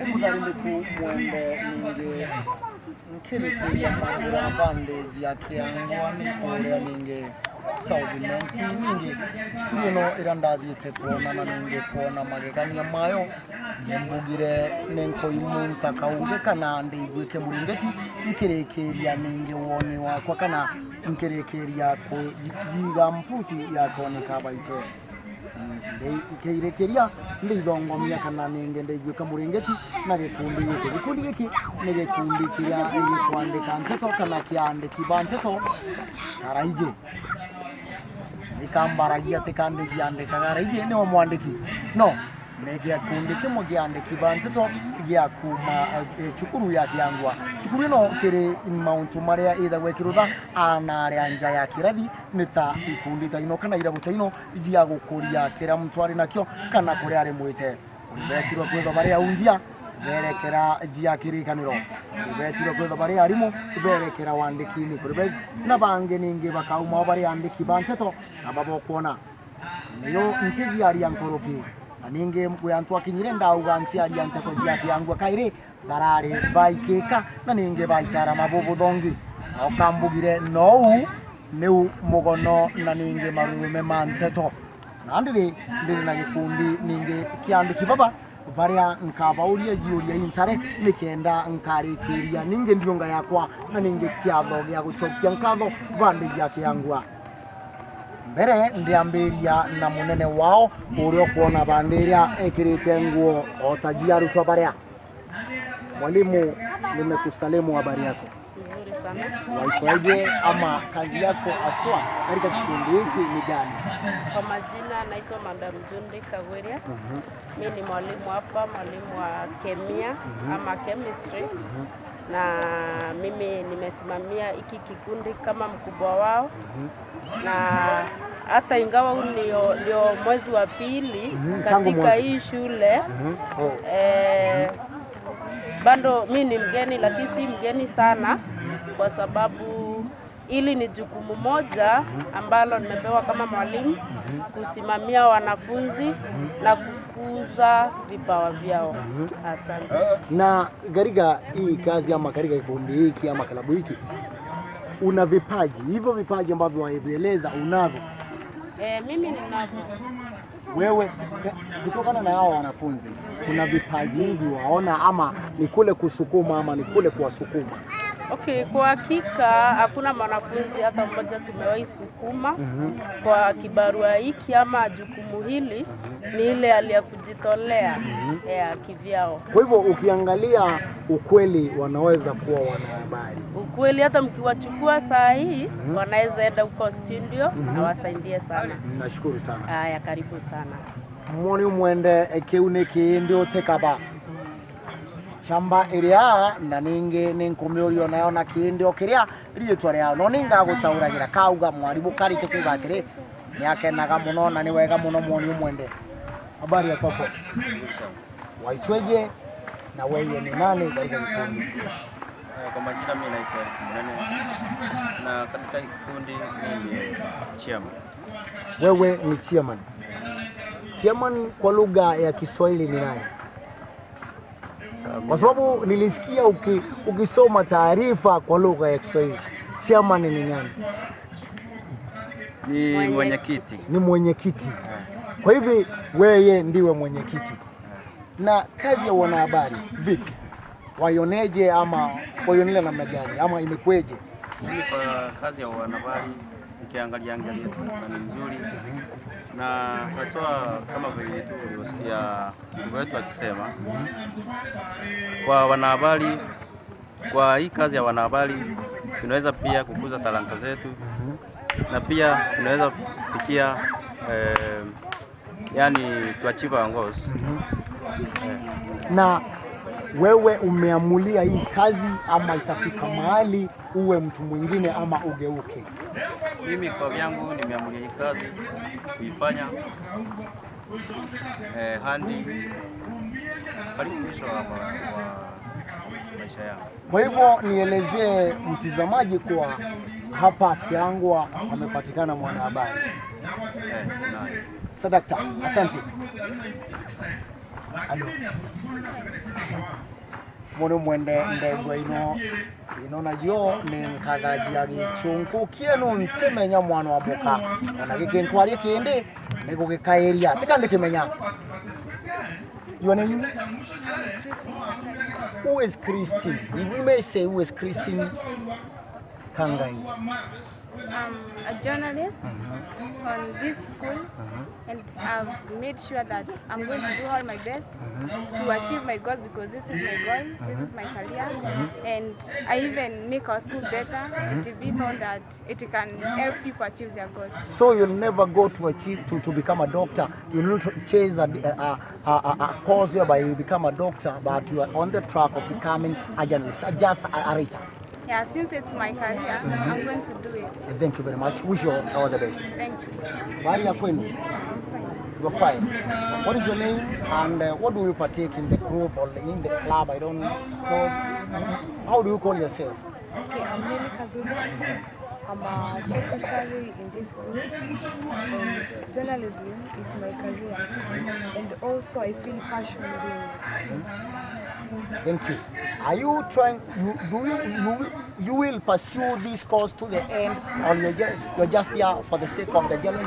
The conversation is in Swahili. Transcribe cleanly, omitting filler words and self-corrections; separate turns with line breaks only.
Umuzalimu mwende ninge nkiri kuya magira bandage ya kiangwa ni kuya ninge Saudi 19 ninge irandathite kuona na ninge kuona magegania mayo mbugire nenko imunta kauge kana ndigwite muringeti nkirekeria ninge woni wakwa kana nkirekeria ko yiga mputi ya kone kabaite nkirekeria ndithongomia kana ninge ndigwika muringeti na gikundi giki ni gikundi kia kwandika nteto kana kiandiki banteto araije ikambaragia tekande giandika araije ni omwandiki no negia kundi kimo giandiki banteto gia kuma chukuru ya kiangwa chukuru no kire mount maria ida gwekirutha anare anja ya kirathi nita ikundi ta ino kana irabuta ino igia gukuria kira mtu ari nakyo kana kuri ari mwite ubetirwa kwetho bari aundia berekera jia kirikaniro ubetirwa kwetho bari arimo berekera wandikini kuri na bange ninge bakauma bari andiki banteto ababo kuona niyo nkiji ari yankoroki aninge mkuyantu akinyire ndauga nti ari yanteto jia kiangwa kaire barare baikeka na ninge baitara mabobo dongi okambugire no neu mugono na ninge marume manteto nandire na gikundi ninge kiandiki baba varia nkabauria jiuria intare nikenda nkarikiria ninge ndionga yakwa na ninge kiatho gya guchokia nkatho bande yake yangwa mbere ndiambiria na munene wao urio kuona bandiria ekirite nguo otajia rutwa baria mwalimu nimekusalimu habari yako
nzuri sana
waikoje ama kazi yako aswa katika kikundi hiki ni gani?
Kwa majina naitwa Madam Jundi Kagweria. Mimi ni mwalimu hapa, mwalimu wa kemia ama chemistry. Na mimi nimesimamia hiki kikundi kama mkubwa wao. Na hata ingawa ndio mwezi wa pili katika hii shule bado mimi ni mgeni, lakini si mgeni sana kwa sababu ili ni jukumu moja ambalo nimepewa kama mwalimu kusimamia wanafunzi na kukuza vipawa vyao. Asante.
Na katika hii kazi ama katika kikundi hiki ama klabu hiki una vipaji, hivyo vipaji ambavyo waeleza unavyo?
Mimi ninavyo.
Wewe kutokana na hao wanafunzi kuna vipaji hivi waona ama ni kule kusukuma ama ni kule kuwasukuma?
Okay, kwa hakika hakuna mwanafunzi hata mmoja tumewahi sukuma kwa kibarua hiki ama jukumu hili, ni ile aliyekujitolea kivyao.
Kwa hivyo ukiangalia ukweli wanaweza kuwa wanahabari.
Ukweli hata mkiwachukua saa hii wanaweza enda huko studio na wasaidie sana.
Nashukuru sana.
Haya, karibu sana.
Mwoni mwende keuneki ndio tekaba. Chamba iria na ninge ninkumyorio nayo na kindi okiria rietwa riao no ninga gutauragira kauga mwarimu kari tukigatire niakenaga muno na ni wega muno mwoni mwende. Habari ya kwako? Waitweje na wewe ni nani katika kikundi?
Kwa majina mimi naitwa Munene na katika kikundi mimi ni chairman.
Wewe ni chairman. Chairman kwa lugha ya Kiswahili ni nani? Kwa sababu nilisikia ukisoma taarifa kwa lugha ya Kiswahili. Chairman ni nani?
Ni mwenyekiti.
Ni mwenyekiti. Kwa hivyo wewe ndiwe mwenyekiti. Na kazi ya wanahabari vipi? Waioneje ama waionele namna gani ama imekweje?
Mimi kwa kazi ya wanahabari nikiangalia tu ni nzuri. Na haswa kama vile tu uliosikia ndugu wetu akisema kwa wanahabari, kwa hii kazi ya wanahabari tunaweza pia kukuza talanta zetu na pia tunaweza kufikia yani to achieve our goals.
Na wewe umeamulia hii kazi ama itafika mahali uwe mtu mwingine ama ugeuke?
Mimi kwa vyangu nimeamulia hii kazi kuifanya hadi karibu mwisho wa maisha yangu.
Kwa hivyo nielezee mtazamaji kwa hapa Kiangwa amepatikana mwanahabari. Sadakta, asante. Alo. Mono mwende ndegwa ino nayo ninkagagia gichunku kienu ntemenya mwana wa muka ona gikintwarie kindi nigugikairia tikandi kimenya. Your name? Who is Christine? You may say who is Christine Kangai?
A journalist on this school, and I've made sure that I'm going to do all my best to achieve my goals, because this is my goal, this is my career, and I even make our school better to be known that it can help people achieve their goals.
So you'll never go to achieve to become a doctor. You'll not chase a course whereby you become a doctor, but you are on the track of becoming a journalist, just a writer.
Yeah, since it's my career, I'm going to do it.
Thank you very much. Wish you all the best.
Thank you.
Where are you going? You're fine. What is your name and what do you partake in the group or in the club? I don't know. How do you call yourself?
Okay, I'm Lily Kazuba. I'm a secretary in this group, and journalism is my career, and also I feel passion doing it.
Thank you. Are you trying? You will pursue this course to the end, or you're just here for the sake of the journalism?